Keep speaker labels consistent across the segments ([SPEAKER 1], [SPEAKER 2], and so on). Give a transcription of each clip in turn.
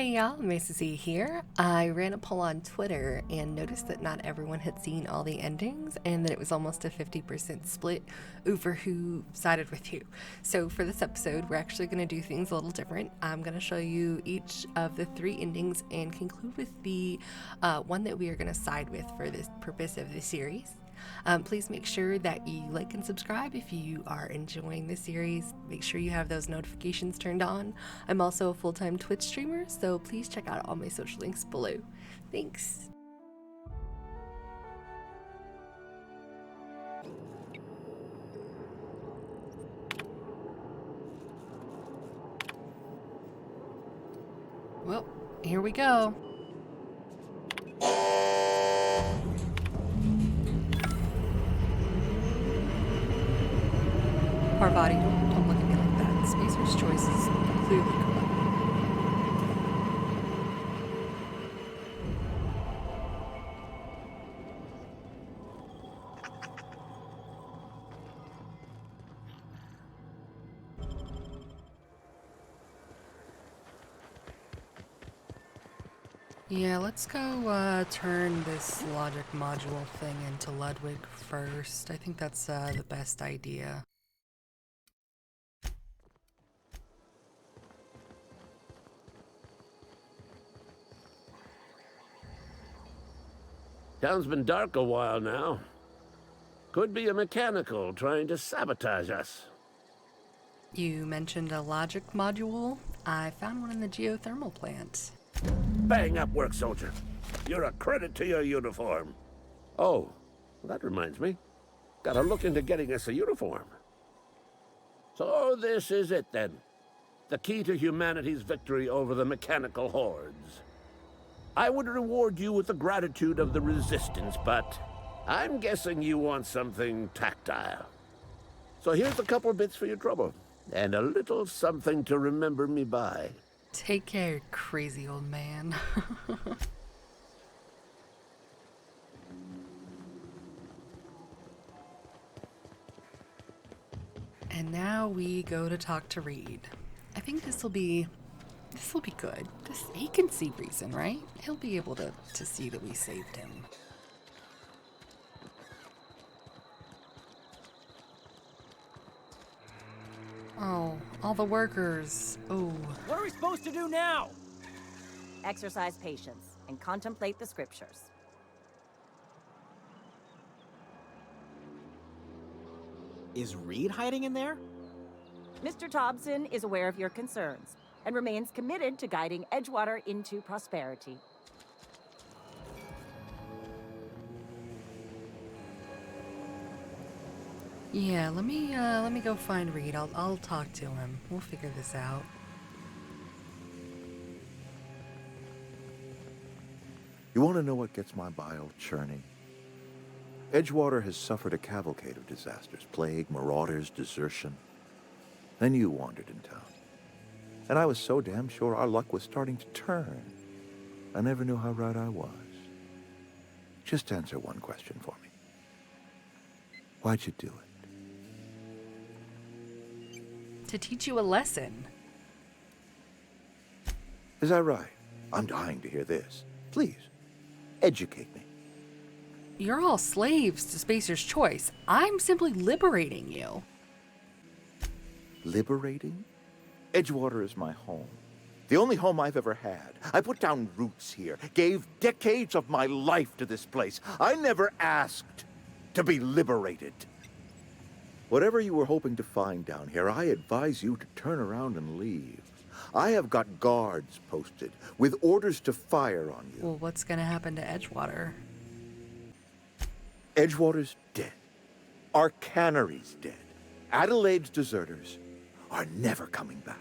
[SPEAKER 1] Hey y'all, Mrs.E here. I ran a poll on Twitter and noticed that not everyone had seen all the endings and that it was almost a 50% split over who sided with who. So for this episode, we're actually going to do things a little different. I'm going to show you each of the 3 endings and conclude with the one that we are going to side with for this purpose of the series. Please make sure that you like and subscribe if you are enjoying the series. Make sure you have those notifications turned on. I'm also a full-time Twitch streamer, so please check out all my social links below. Thanks. Well, here we go. Parvati, don't look at me like that. Spacer's choice is clearly correct. Yeah, let's go turn this logic module thing into Ludwig first. I think that's the best idea.
[SPEAKER 2] Town's been dark a while now. Could be a mechanical trying to sabotage us.
[SPEAKER 1] You mentioned a logic module. I found one in the geothermal plant.
[SPEAKER 2] Bang up work, soldier. You're a credit to your uniform. Oh, that reminds me. Gotta look into getting us a uniform. So this is it then. The key to humanity's victory over the mechanical hordes. I would reward you with the gratitude of the Resistance, but I'm guessing you want something tactile. So here's a couple bits for your trouble, and a little something to remember me by.
[SPEAKER 1] Take care, crazy old man. And now we go to talk to Reed. I think this'll be good. He can see reason, right? He'll be able to see that we saved him. Oh, all the workers. Oh.
[SPEAKER 3] What are we supposed to do now?
[SPEAKER 4] Exercise patience and contemplate the scriptures.
[SPEAKER 3] Is Reed hiding in there?
[SPEAKER 4] Mr. Thompson is aware of your concerns and remains committed to guiding EdgeWater into prosperity.
[SPEAKER 1] Yeah, let me go find Reed. I'll talk to him. We'll figure this out.
[SPEAKER 5] You want to know what gets my bile churning? EdgeWater has suffered a cavalcade of disasters, plague, marauders, desertion. Then you wandered in town. And I was so damn sure our luck was starting to turn. I never knew how right I was. Just answer one question for me. Why'd you do it?
[SPEAKER 1] To teach you a lesson.
[SPEAKER 5] Is that right? I'm dying to hear this. Please, educate me.
[SPEAKER 1] You're all slaves to Spacer's choice. I'm simply liberating you.
[SPEAKER 5] Liberating? EdgeWater is my home. The only home I've ever had. I put down roots here, gave decades of my life to this place. I never asked to be liberated. Whatever you were hoping to find down here, I advise you to turn around and leave. I have got guards posted with orders to fire on you.
[SPEAKER 1] Well, what's gonna happen to EdgeWater?
[SPEAKER 5] EdgeWater's dead. Our cannery's dead. Adelaide's deserters are never coming back.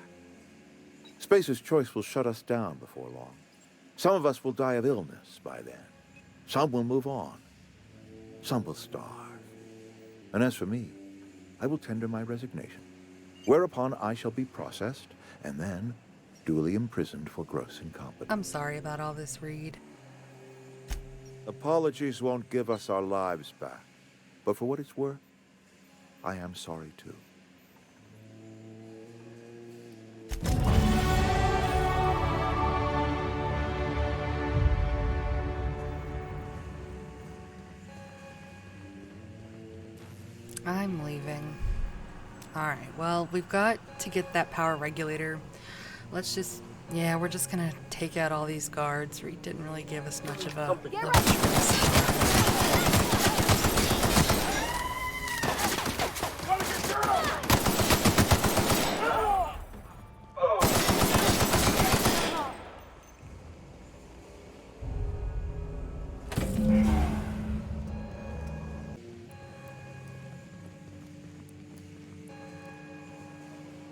[SPEAKER 5] Spacer's Choice will shut us down before long. Some of us will die of illness by then. Some will move on. Some will starve. And as for me, I will tender my resignation, whereupon I shall be processed and then duly imprisoned for gross incompetence.
[SPEAKER 1] I'm sorry about all this, Reed.
[SPEAKER 5] Apologies won't give us our lives back, but for what it's worth, I am sorry too.
[SPEAKER 1] I'm leaving. Alright, well, we've got to get that power regulator. Let's just, yeah, we're just gonna take out all these guards. Reed didn't really give us much of a choice.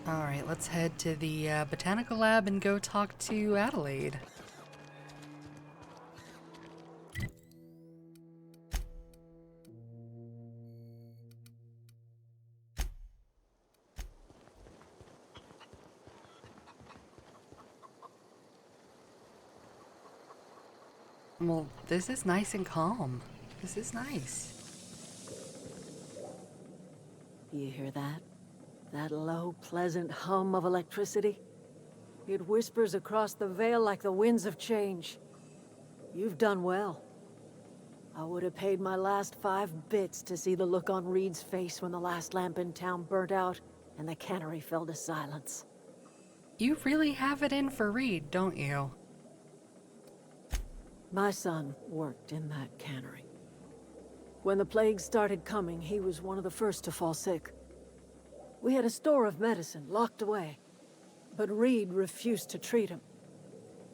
[SPEAKER 1] Alright, let's head to the botanical lab and go talk to Adelaide. Well, this is nice and calm. This is nice.
[SPEAKER 6] You hear that? That low, pleasant hum of electricity? It whispers across the veil like the winds of change. You've done well. I would have paid my last 5 bits to see the look on Reed's face when the last lamp in town burnt out and the cannery fell to silence.
[SPEAKER 1] You really have it in for Reed, don't you?
[SPEAKER 6] My son worked in that cannery. When the plague started coming, he was one of the first to fall sick. We had a store of medicine locked away, but Reed refused to treat him.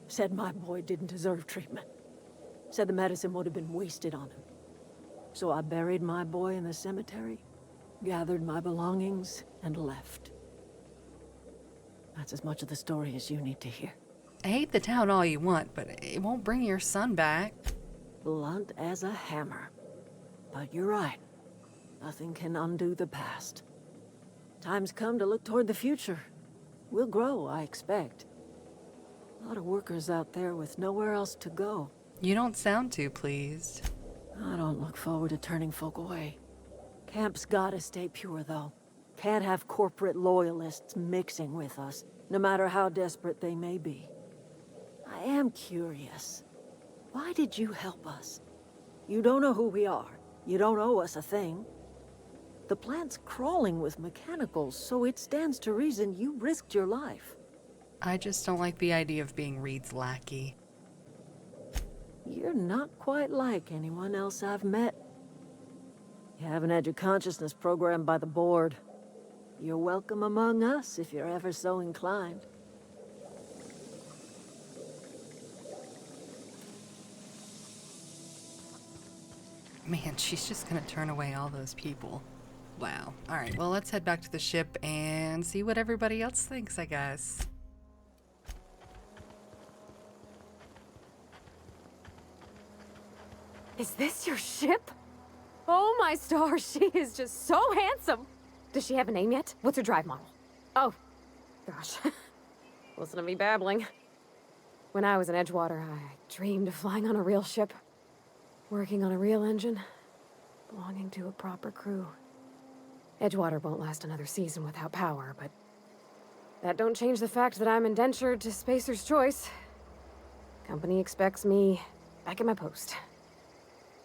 [SPEAKER 6] Said my boy didn't deserve treatment. Said the medicine would have been wasted on him. So I buried my boy in the cemetery, gathered my belongings, and left. That's as much of the story as you need to hear.
[SPEAKER 1] Hate the town all you want, but it won't bring your son back.
[SPEAKER 6] Blunt as a hammer. But you're right. Nothing can undo the past. Time's come to look toward the future. We'll grow, I expect. A lot of workers out there with nowhere else to go.
[SPEAKER 1] You don't sound too pleased.
[SPEAKER 6] I don't look forward to turning folk away. Camp's gotta stay pure, though. Can't have corporate loyalists mixing with us, no matter how desperate they may be. I am curious. Why did you help us? You don't know who we are. You don't owe us a thing. The plant's crawling with mechanicals, so it stands to reason you risked your life.
[SPEAKER 1] I just don't like the idea of being Reed's lackey.
[SPEAKER 6] You're not quite like anyone else I've met. You haven't had your consciousness programmed by the board. You're welcome among us if you're ever so inclined.
[SPEAKER 1] Man, she's just gonna turn away all those people. Wow. Alright, well, let's head back to the ship and see what everybody else thinks, I guess.
[SPEAKER 7] Is this your ship? Oh my stars, she is just so handsome. Does she have a name yet? What's her drive model? Oh, gosh. Listen to me babbling. When I was in EdgeWater, I dreamed of flying on a real ship, working on a real engine, belonging to a proper crew. EdgeWater won't last another season without power, but that don't change the fact that I'm indentured to Spacer's Choice. Company expects me back at my post.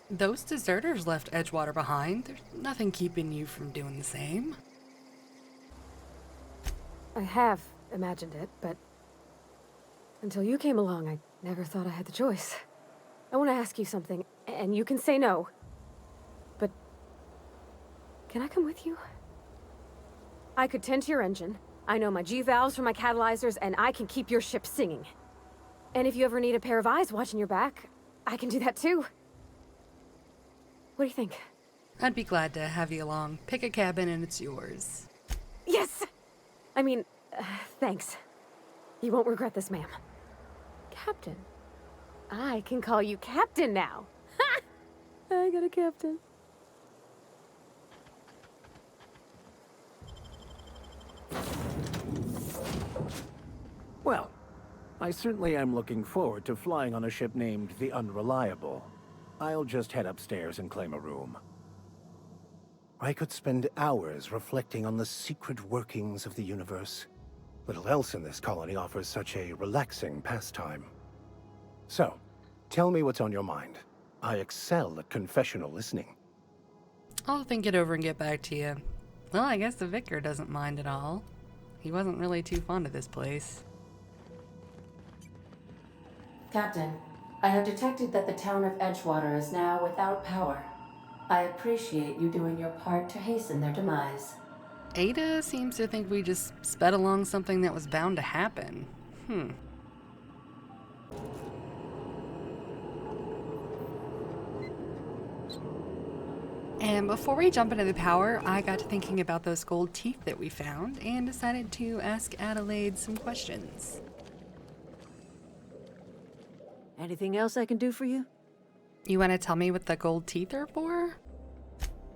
[SPEAKER 1] Those deserters left EdgeWater behind. There's nothing keeping you from doing the same.
[SPEAKER 7] I have imagined it, but until you came along, I never thought I had the choice. I want to ask you something, and you can say no. But can I come with you? I could tend to your engine. I know my G-valves from my catalyzers, and I can keep your ship singing. And if you ever need a pair of eyes watching your back, I can do that too. What do you think?
[SPEAKER 1] I'd be glad to have you along. Pick a cabin and it's yours.
[SPEAKER 7] Yes! I mean, thanks. You won't regret this, ma'am. Captain. I can call you Captain now. Ha! I got a captain.
[SPEAKER 8] Well, I certainly am looking forward to flying on a ship named the Unreliable. I'll just head upstairs and claim a room. I could spend hours reflecting on the secret workings of the universe. Little else in this colony offers such a relaxing pastime. So, tell me what's on your mind. I excel at confessional listening.
[SPEAKER 1] I'll think it over and get back to you. Well, I guess the vicar doesn't mind at all. He wasn't really too fond of this place.
[SPEAKER 9] Captain, I have detected that the town of EdgeWater is now without power. I appreciate you doing your part to hasten their demise.
[SPEAKER 1] Ada seems to think we just sped along something that was bound to happen. And before we jump into the power, I got to thinking about those gold teeth that we found and decided to ask Adelaide some questions.
[SPEAKER 6] Anything else I can do for you?
[SPEAKER 1] You want to tell me what the gold teeth are for?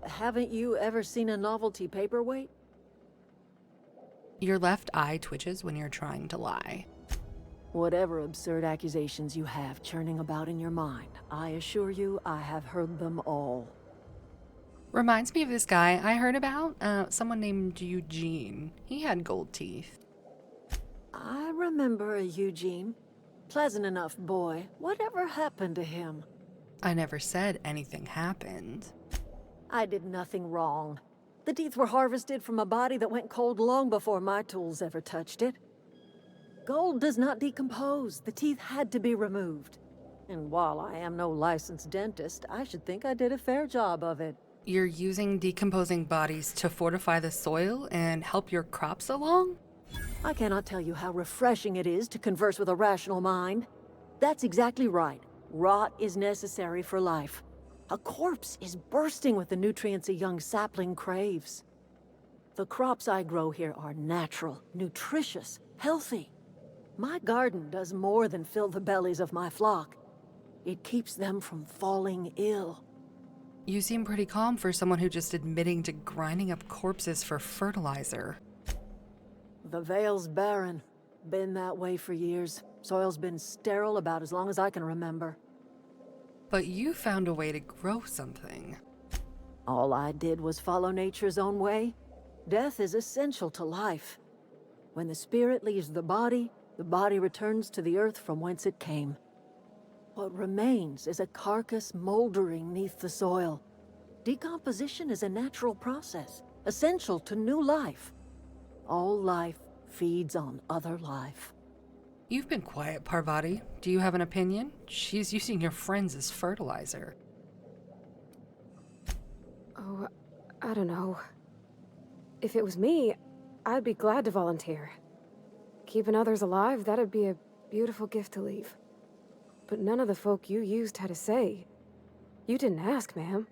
[SPEAKER 6] Haven't you ever seen a novelty paperweight?
[SPEAKER 1] Your left eye twitches when you're trying to lie.
[SPEAKER 6] Whatever absurd accusations you have churning about in your mind, I assure you I have heard them all.
[SPEAKER 1] Reminds me of this guy I heard about, someone named Eugene. He had gold teeth.
[SPEAKER 6] I remember a Eugene. Pleasant enough boy. Whatever happened to him?
[SPEAKER 1] I never said anything happened.
[SPEAKER 6] I did nothing wrong. The teeth were harvested from a body that went cold long before my tools ever touched it. Gold does not decompose. The teeth had to be removed. And while I am no licensed dentist, I should think I did a fair job of it.
[SPEAKER 1] You're using decomposing bodies to fortify the soil and help your crops along?
[SPEAKER 6] I cannot tell you how refreshing it is to converse with a rational mind. That's exactly right. Rot is necessary for life. A corpse is bursting with the nutrients a young sapling craves. The crops I grow here are natural, nutritious, healthy. My garden does more than fill the bellies of my flock. It keeps them from falling ill.
[SPEAKER 1] You seem pretty calm for someone who just admitting to grinding up corpses for fertilizer.
[SPEAKER 6] The Vale's barren. Been that way for years. Soil's been sterile about as long as I can remember.
[SPEAKER 1] But you found a way to grow something.
[SPEAKER 6] All I did was follow nature's own way. Death is essential to life. When the spirit leaves the body returns to the earth from whence it came. What remains is a carcass moldering neath the soil. Decomposition is a natural process, essential to new life. All life feeds on other life.
[SPEAKER 1] You've been quiet, Parvati. Do you have an opinion? She's using your friends as fertilizer.
[SPEAKER 7] Oh, I don't know. If it was me, I'd be glad to volunteer. Keeping others alive, that'd be a beautiful gift to leave. But none of the folk you used had a say. You didn't ask, ma'am.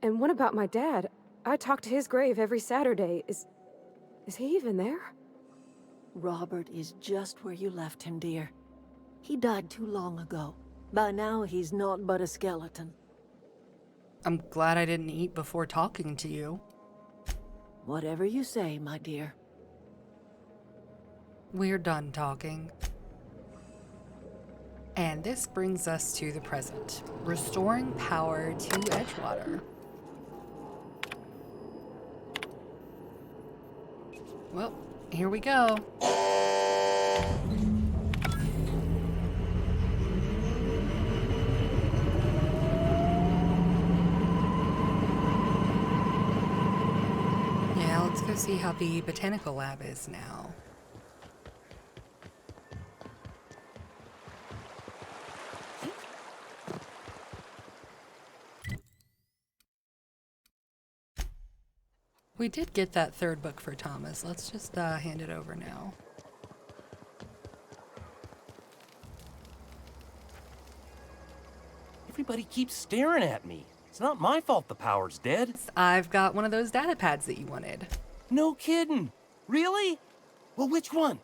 [SPEAKER 7] And what about my dad? I talk to his grave every Saturday. Is he even there?
[SPEAKER 6] Robert is just where you left him, dear. He died too long ago. By now, he's naught but a skeleton.
[SPEAKER 1] I'm glad I didn't eat before talking to you.
[SPEAKER 6] Whatever you say, my dear.
[SPEAKER 1] We're done talking. And this brings us to the present. Restoring power to EdgeWater. Well, here we go. Yeah, let's go see how the botanical lab is now. We did get that third book for Thomas. Let's just hand it over now.
[SPEAKER 10] Everybody keeps staring at me. It's not my fault the power's dead.
[SPEAKER 1] I've got one of those data pads that you wanted.
[SPEAKER 10] No kidding. Really? Well, which one?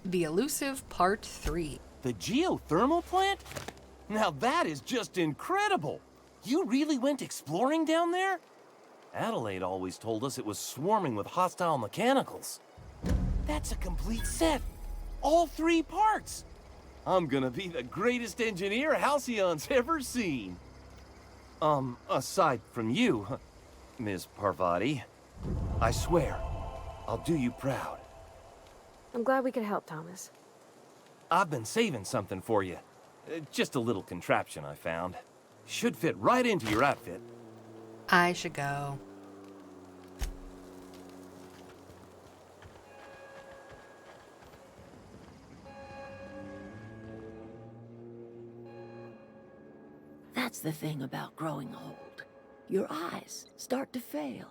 [SPEAKER 1] The Elusive Part 3.
[SPEAKER 10] The geothermal plant? Now that is just incredible. You really went exploring down there? Adelaide always told us it was swarming with hostile mechanicals. That's a complete set. All 3 parts. I'm gonna be the greatest engineer Halcyon's ever seen. Aside from you, Ms. Parvati, I swear, I'll do you proud.
[SPEAKER 7] I'm glad we could help, Thomas.
[SPEAKER 10] I've been saving something for you. Just a little contraption I found. Should fit right into your outfit.
[SPEAKER 1] I should go.
[SPEAKER 6] That's the thing about growing old. Your eyes start to fail.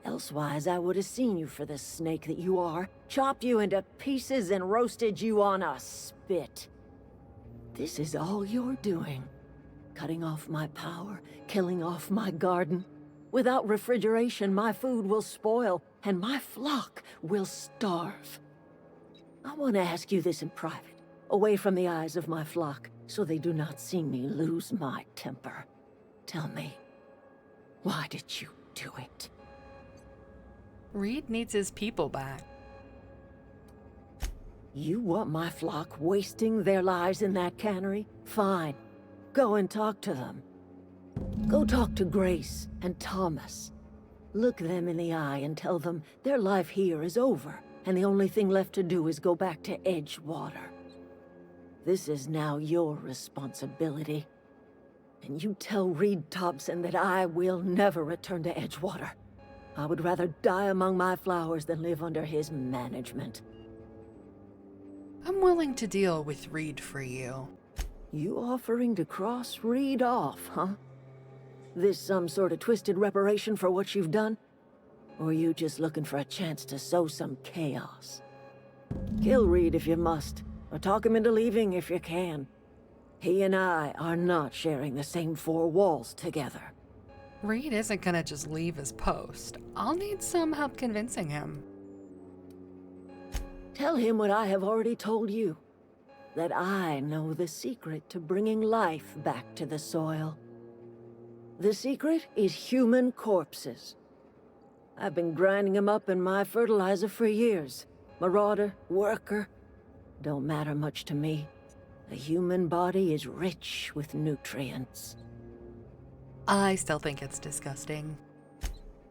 [SPEAKER 6] Elsewise, I would have seen you for the snake that you are, chopped you into pieces and roasted you on a spit. This is all you're doing. Cutting off my power, killing off my garden. Without refrigeration, my food will spoil, and my flock will starve. I want to ask you this in private, away from the eyes of my flock, so they do not see me lose my temper. Tell me, why did you do it?
[SPEAKER 1] Reed needs his people back.
[SPEAKER 6] You want my flock wasting their lives in that cannery? Fine. Go and talk to them. Go talk to Grace and Thomas. Look them in the eye and tell them their life here is over, and the only thing left to do is go back to EdgeWater. This is now your responsibility. And you tell Reed Thompson that I will never return to EdgeWater. I would rather die among my flowers than live under his management.
[SPEAKER 1] I'm willing to deal with Reed for you.
[SPEAKER 6] You offering to cross Reed off, huh? This some sort of twisted reparation for what you've done? Or you just looking for a chance to sow some chaos? Kill Reed if you must, or talk him into leaving if you can. He and I are not sharing the same four walls together.
[SPEAKER 1] Reed isn't gonna just leave his post. I'll need some help convincing him.
[SPEAKER 6] Tell him what I have already told you. That I know the secret to bringing life back to the soil. The secret is human corpses. I've been grinding them up in my fertilizer for years. Marauder, worker, don't matter much to me. The human body is rich with nutrients.
[SPEAKER 1] I still think it's disgusting.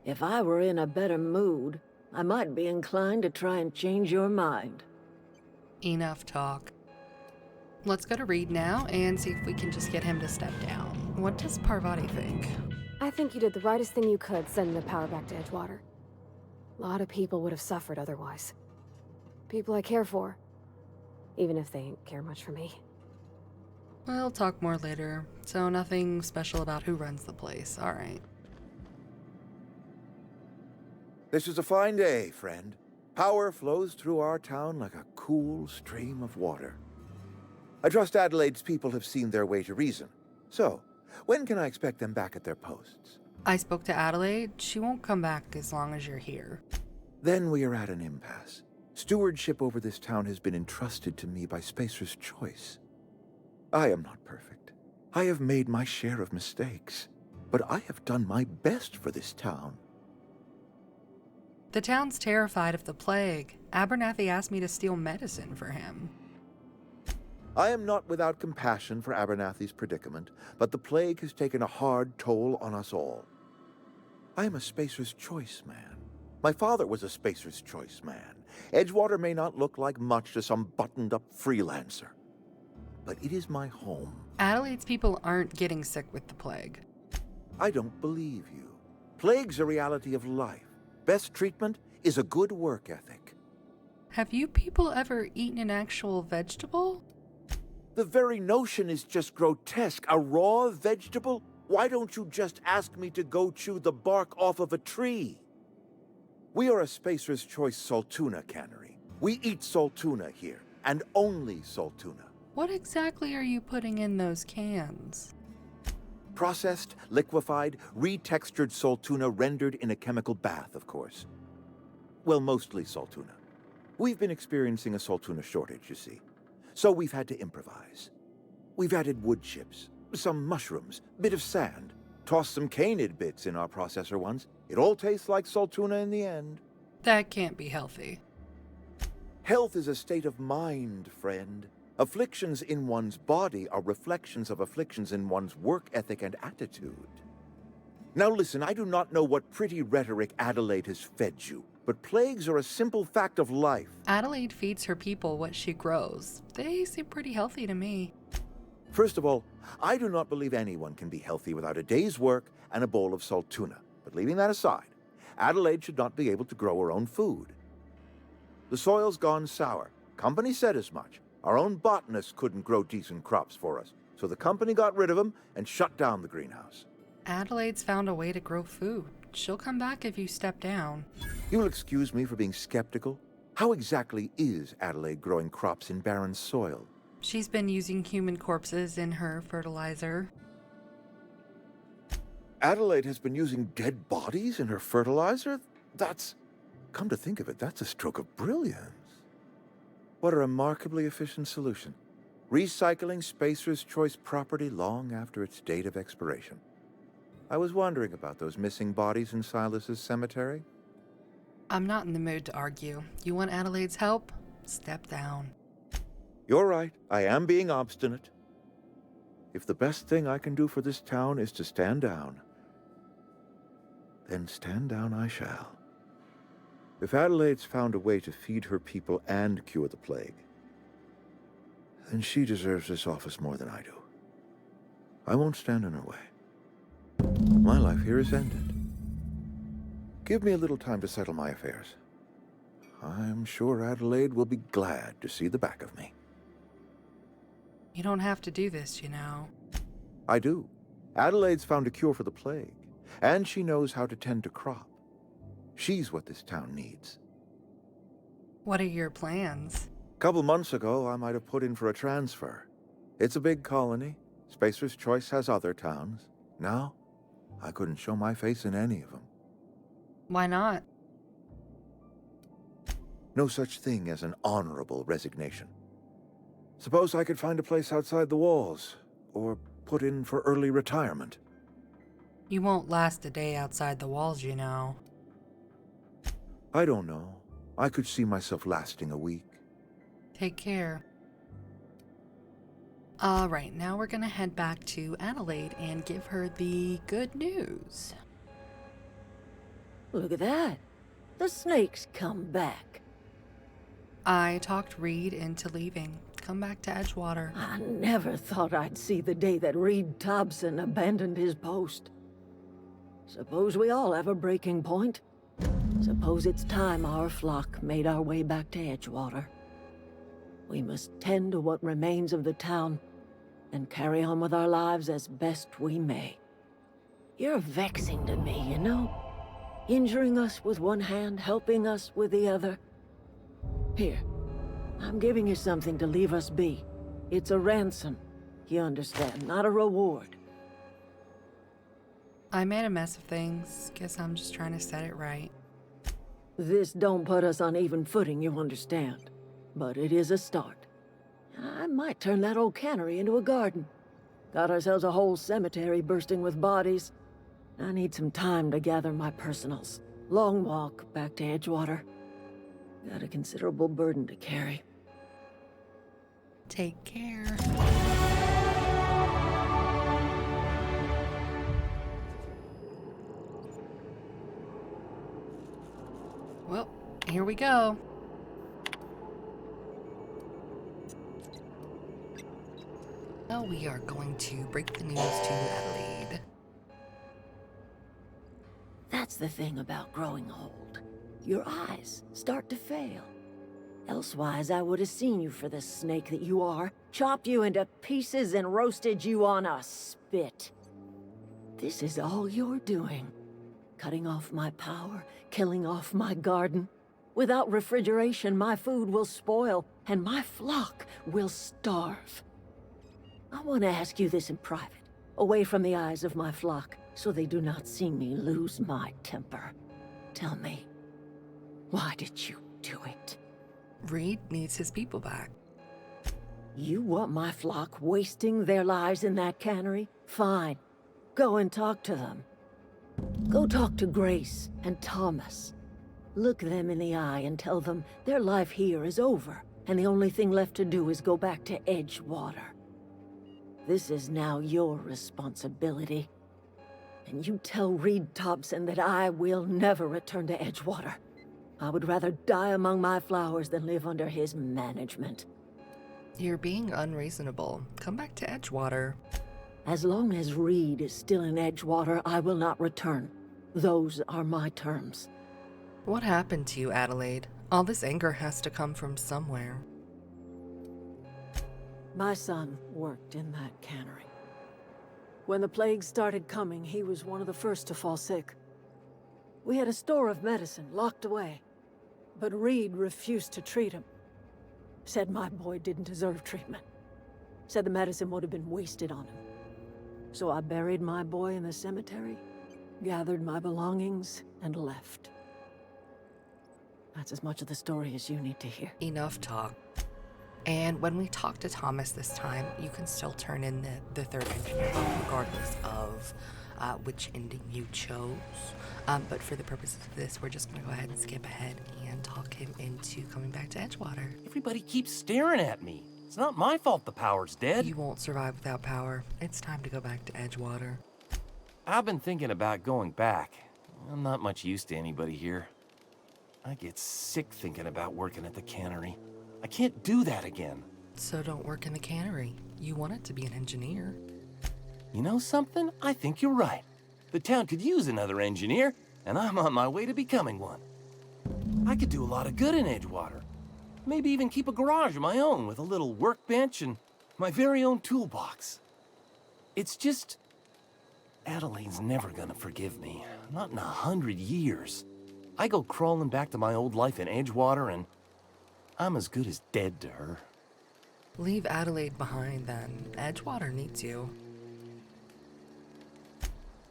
[SPEAKER 6] If I were in a better mood, I might be inclined to try and change your mind.
[SPEAKER 1] Enough talk. Let's go to Reed now and see if we can just get him to step down. What does Parvati think?
[SPEAKER 7] I think you did the rightest thing you could, sending the power back to EdgeWater. A lot of people would have suffered otherwise. People I care for. Even if they ain't care much for me.
[SPEAKER 1] We'll talk more later, so nothing special about who runs the place, alright.
[SPEAKER 5] This is a fine day, friend. Power flows through our town like a cool stream of water. I trust Adelaide's people have seen their way to reason. So, when can I expect them back at their posts?
[SPEAKER 1] I spoke to Adelaide. She won't come back as long as you're here.
[SPEAKER 5] Then we are at an impasse. Stewardship over this town has been entrusted to me by Spacer's Choice. I am not perfect. I have made my share of mistakes. But I have done my best for this town.
[SPEAKER 1] The town's terrified of the plague. Abernathy asked me to steal medicine for him.
[SPEAKER 5] I am not without compassion for Abernathy's predicament, but the plague has taken a hard toll on us all. I am a Spacer's Choice man. My father was a Spacer's Choice man. EdgeWater may not look like much to some buttoned-up freelancer, but it is my home.
[SPEAKER 1] Adelaide's people aren't getting sick with the plague.
[SPEAKER 5] I don't believe you. Plague's a reality of life. Best treatment is a good work ethic.
[SPEAKER 1] Have you people ever eaten an actual vegetable?
[SPEAKER 5] The very notion is just grotesque. A raw vegetable? Why don't you just ask me to go chew the bark off of a tree? We are a Spacer's Choice Saltuna cannery. We eat saltuna here, and only saltuna.
[SPEAKER 1] What exactly are you putting in those cans?
[SPEAKER 5] Processed, liquefied, retextured saltuna rendered in a chemical bath, of course. Well, mostly saltuna. We've been experiencing a saltuna shortage, you see. So we've had to improvise. We've added wood chips, some mushrooms, bit of sand, tossed some canid bits in our processor once. It all tastes like saltuna in the end.
[SPEAKER 1] That can't be healthy.
[SPEAKER 5] Health is a state of mind, friend. Afflictions in one's body are reflections of afflictions in one's work ethic and attitude. Now listen, I do not know what pretty rhetoric Adelaide has fed you, but plagues are a simple fact of life.
[SPEAKER 1] Adelaide feeds her people what she grows. They seem pretty healthy to me.
[SPEAKER 5] First of all, I do not believe anyone can be healthy without a day's work and a bowl of salt tuna. But leaving that aside, Adelaide should not be able to grow her own food. The soil's gone sour. Company said as much. Our own botanist couldn't grow decent crops for us, so the company got rid of him and shut down the greenhouse.
[SPEAKER 1] Adelaide's found a way to grow food. She'll come back if you step down.
[SPEAKER 5] You'll excuse me for being skeptical. How exactly is Adelaide growing crops in barren soil?
[SPEAKER 1] She's been using human corpses in her fertilizer.
[SPEAKER 5] Adelaide has been using dead bodies in her fertilizer? Come to think of it, that's a stroke of brilliance. What a remarkably efficient solution. Recycling Spacer's Choice property long after its date of expiration. I was wondering about those missing bodies in Silas's cemetery.
[SPEAKER 1] I'm not in the mood to argue. You want Adelaide's help? Step down.
[SPEAKER 5] You're right, I am being obstinate. If the best thing I can do for this town is to stand down, then stand down I shall. If Adelaide's found a way to feed her people and cure the plague, then she deserves this office more than I do. I won't stand in her way. My life here is ended. Give me a little time to settle my affairs. I'm sure Adelaide will be glad to see the back of me.
[SPEAKER 1] You don't have to do this, you know.
[SPEAKER 5] I do. Adelaide's found a cure for the plague, and she knows how to tend to crop. She's what this town needs.
[SPEAKER 1] What are your plans?
[SPEAKER 5] A couple months ago, I might have put in for a transfer. It's a big colony. Spacer's Choice has other towns. Now, I couldn't show my face in any of them.
[SPEAKER 1] Why not?
[SPEAKER 5] No such thing as an honorable resignation. Suppose I could find a place outside the walls, or put in for early retirement.
[SPEAKER 1] You won't last a day outside the walls, you know.
[SPEAKER 5] I don't know. I could see myself lasting a week.
[SPEAKER 1] Take care. Alright, now we're gonna head back to Adelaide and give her the good news.
[SPEAKER 6] Look at that. The snake's come back.
[SPEAKER 1] I talked Reed into leaving. Come back to EdgeWater.
[SPEAKER 6] I never thought I'd see the day that Reed Thompson abandoned his post. Suppose we all have a breaking point. Suppose it's time our flock made our way back to EdgeWater. We must tend to what remains of the town and carry on with our lives as best we may. You're vexing to me, you know? Injuring us with one hand, helping us with the other. Here, I'm giving you something to leave us be. It's a ransom, you understand, not a reward.
[SPEAKER 1] I made a mess of things. Guess I'm just trying to set it right.
[SPEAKER 6] This don't put us on even footing, you understand. But it is a start. I might turn that old cannery into a garden. Got ourselves a whole cemetery bursting with bodies. I need some time to gather my personals. Long walk back to EdgeWater. Got a considerable burden to carry.
[SPEAKER 1] Take care. Well, here we go. Now we are going to break the news to Adelaide.
[SPEAKER 6] That's the thing about growing old. Your eyes start to fail. Elsewise, I would have seen you for the snake that you are, chopped you into pieces and roasted you on a spit. This is all you're doing. Cutting off my power, killing off my garden. Without refrigeration, my food will spoil, and my flock will starve. I want to ask you this in private, away from the eyes of my flock, so they do not see me lose my temper. Tell me, why did you do it?
[SPEAKER 1] Reed needs his people back.
[SPEAKER 6] You want my flock wasting their lives in that cannery? Fine. Go and talk to them. Go talk to Grace and Thomas. Look them in the eye and tell them their life here is over, and the only thing left to do is go back to EdgeWater. This is now your responsibility. And you tell Reed Thompson that I will never return to EdgeWater. I would rather die among my flowers than live under his management.
[SPEAKER 1] You're being unreasonable. Come back to Edgewater.
[SPEAKER 6] As long as Reed is still in Edgewater, I will not return. Those are my terms.
[SPEAKER 1] What happened to you, Adelaide? All this anger has to come from somewhere.
[SPEAKER 6] My son worked in that cannery. When the plague started coming, he was one of the first to fall sick. We had a store of medicine locked away, but Reed refused to treat him. Said my boy didn't deserve treatment. Said the medicine would have been wasted on him. So I buried my boy in the cemetery, gathered my belongings, and left. That's as much of the story as you need to hear.
[SPEAKER 1] Enough talk. And when we talk to Thomas this time, you can still turn in the third engineer, regardless of which ending you chose. But for the purposes of this, we're just going to go ahead and skip ahead and talk him into coming back to Edgewater.
[SPEAKER 10] Everybody keeps staring at me. It's not my fault the power's dead.
[SPEAKER 1] You won't survive without power. It's time to go back to Edgewater.
[SPEAKER 10] I've been thinking about going back. I'm not much use to anybody here. I get sick thinking about working at the cannery. I can't do that again.
[SPEAKER 1] So don't work in the cannery. You wanted to be an engineer.
[SPEAKER 10] You know something? I think you're right. The town could use another engineer, and I'm on my way to becoming one. I could do a lot of good in Edgewater. Maybe even keep a garage of my own with a little workbench and my very own toolbox. It's just... Adelaide's never gonna forgive me. Not in 100 years. I go crawling back to my old life in Edgewater, and I'm as good as dead to her.
[SPEAKER 1] Leave Adelaide behind, then. Edgewater needs you.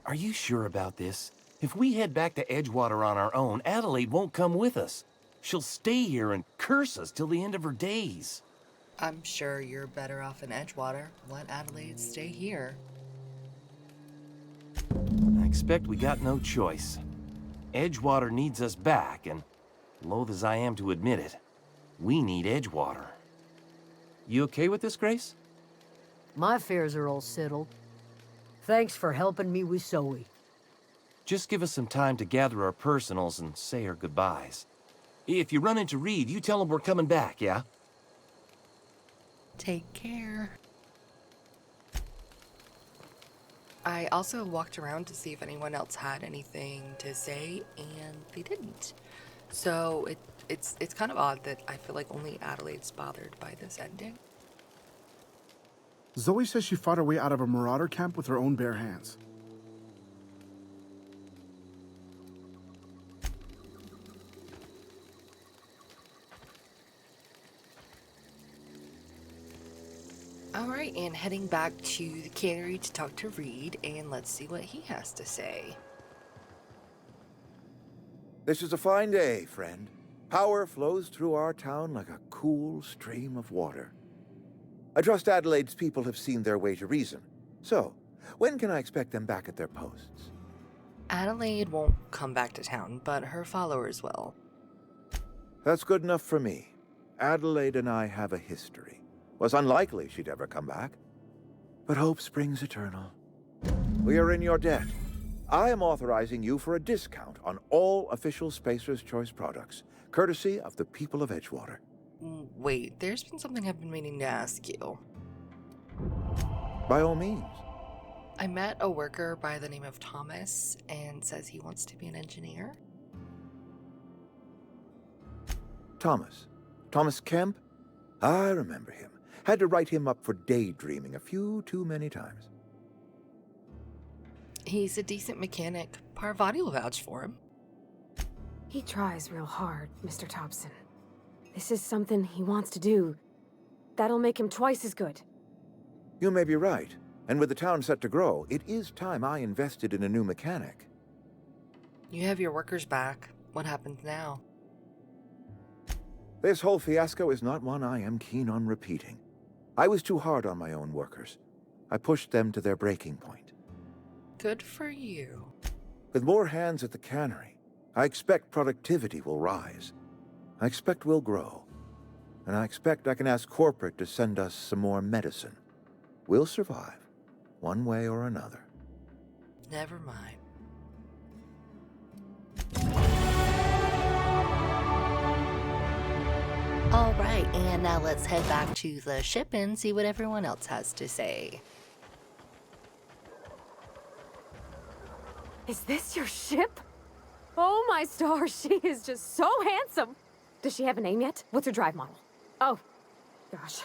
[SPEAKER 10] Are you sure about this? If we head back to Edgewater on our own, Adelaide won't come with us. She'll stay here and curse us till the end of her days.
[SPEAKER 1] I'm sure you're better off in Edgewater. Let Adelaide stay here.
[SPEAKER 10] I expect we got no choice. Edgewater needs us back, and loath as I am to admit it, we need Edgewater. You okay with this, Grace?
[SPEAKER 11] My affairs are all settled. Thanks for helping me with Zoe.
[SPEAKER 10] Just give us some time to gather our personals and say our goodbyes. If you run into Reed, you tell him we're coming back, yeah?
[SPEAKER 1] Take care. I also walked around to see if anyone else had anything to say, and they didn't. So it's kind of odd that I feel like only Adelaide's bothered by this ending.
[SPEAKER 12] Zoe says she fought her way out of a marauder camp with her own bare hands.
[SPEAKER 1] Alright, and heading back to the cannery to talk to Reed, and let's see what he has to say.
[SPEAKER 5] This is a fine day, friend. Power flows through our town like a cool stream of water. I trust Adelaide's people have seen their way to reason. So, when can I expect them back at their posts?
[SPEAKER 1] Adelaide won't come back to town, but her followers will.
[SPEAKER 5] That's good enough for me. Adelaide and I have a history. Was unlikely she'd ever come back. But hope springs eternal. We are in your debt. I am authorizing you for a discount on all official Spacer's Choice products, courtesy of the people of Edgewater.
[SPEAKER 1] Wait, there's been something I've been meaning to ask you.
[SPEAKER 5] By all means.
[SPEAKER 1] I met a worker by the name of Thomas and says he wants to be an engineer.
[SPEAKER 5] Thomas. Thomas Kemp? I remember him. Had to write him up for daydreaming a few too many times.
[SPEAKER 1] He's a decent mechanic. Parvati will vouch for him.
[SPEAKER 7] He tries real hard, Mr. Thompson. This is something he wants to do. That'll make him twice as good.
[SPEAKER 5] You may be right. And with the town set to grow, it is time I invested in a new mechanic.
[SPEAKER 1] You have your workers back. What happens now?
[SPEAKER 5] This whole fiasco is not one I am keen on repeating. I was too hard on my own workers. I pushed them to their breaking point.
[SPEAKER 1] Good for you.
[SPEAKER 5] With more hands at the cannery, I expect productivity will rise. I expect we'll grow. And I expect I can ask corporate to send us some more medicine. We'll survive, one way or another.
[SPEAKER 1] Never mind. Alright, and now let's head back to the ship and see what everyone else has to say.
[SPEAKER 7] Is this your ship? Oh my stars, she is just so handsome. Does she have a name yet? What's her drive model? Oh, gosh.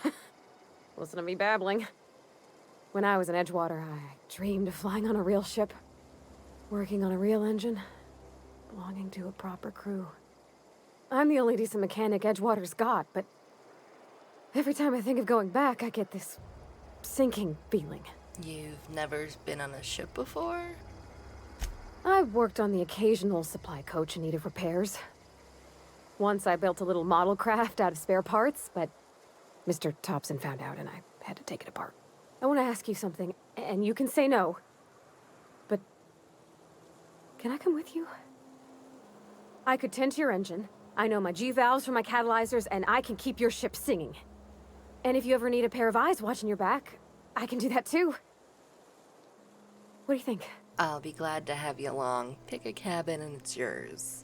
[SPEAKER 7] Listen to me babbling. When I was in Edgewater, I dreamed of flying on a real ship, working on a real engine, belonging to a proper crew. I'm the only decent mechanic Edgewater's got, but every time I think of going back, I get this sinking feeling.
[SPEAKER 1] You've never been on a ship before?
[SPEAKER 7] I've worked on the occasional supply coach in need of repairs. Once I built a little model craft out of spare parts, but Mr. Thompson found out and I had to take it apart. I want to ask you something, and you can say no, but can I come with you? I could tend to your engine. I know my G-valves for my catalyzers, and I can keep your ship singing. And if you ever need a pair of eyes watching your back, I can do that too. What do you think?
[SPEAKER 1] I'll be glad to have you along. Pick a cabin and it's yours.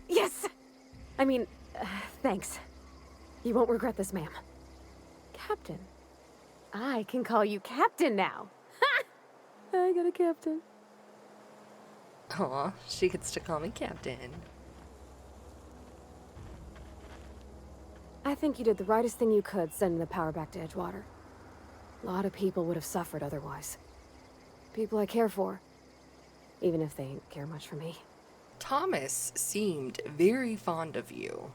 [SPEAKER 7] Yes! I mean, thanks. You won't regret this, ma'am. Captain. I can call you Captain now. Ha! I got a captain.
[SPEAKER 1] Aw, she gets to call me Captain.
[SPEAKER 7] I think you did the rightest thing you could sending the power back to Edgewater. A lot of people would have suffered otherwise. People I care for, even if they ain't care much for me.
[SPEAKER 1] Thomas seemed very fond of you.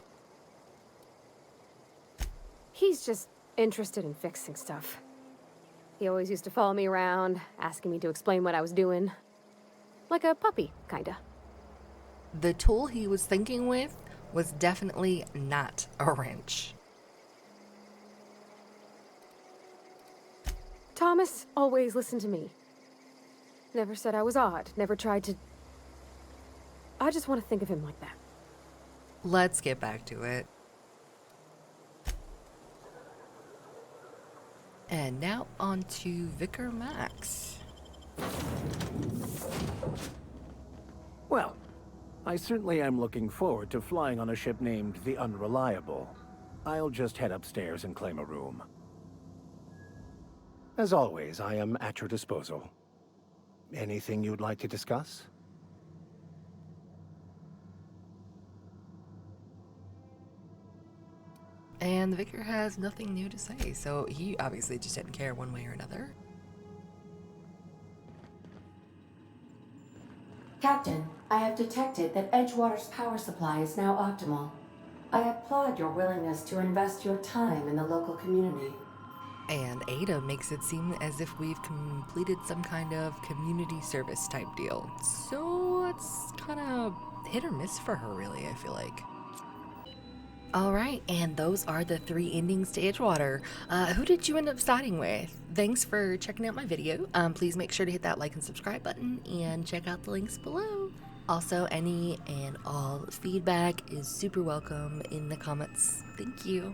[SPEAKER 7] He's just interested in fixing stuff. He always used to follow me around, asking me to explain what I was doing. Like a puppy, kinda.
[SPEAKER 1] The tool he was thinking with was definitely not a wrench.
[SPEAKER 7] Thomas always listened to me. Never said I was odd, never tried to... I just want to think of him like that.
[SPEAKER 1] Let's get back to it. And now on to Vicar Max.
[SPEAKER 8] Well, I certainly am looking forward to flying on a ship named the Unreliable. I'll just head upstairs and claim a room. As always, I am at your disposal. Anything you'd like to discuss?
[SPEAKER 1] And the vicar has nothing new to say, so he obviously just didn't care one way or another.
[SPEAKER 9] Captain, I have detected that Edgewater's power supply is now optimal. I applaud your willingness to invest your time in the local community.
[SPEAKER 1] And Ada makes it seem as if we've completed some kind of community service type deal. So it's kind of hit or miss for her, really, I feel like. Alright, and those are the 3 endings to Edgewater. Who did you end up siding with? Thanks for checking out my video. Please make sure to hit that like and subscribe button and check out the links below. Also, any and all feedback is super welcome in the comments. Thank you.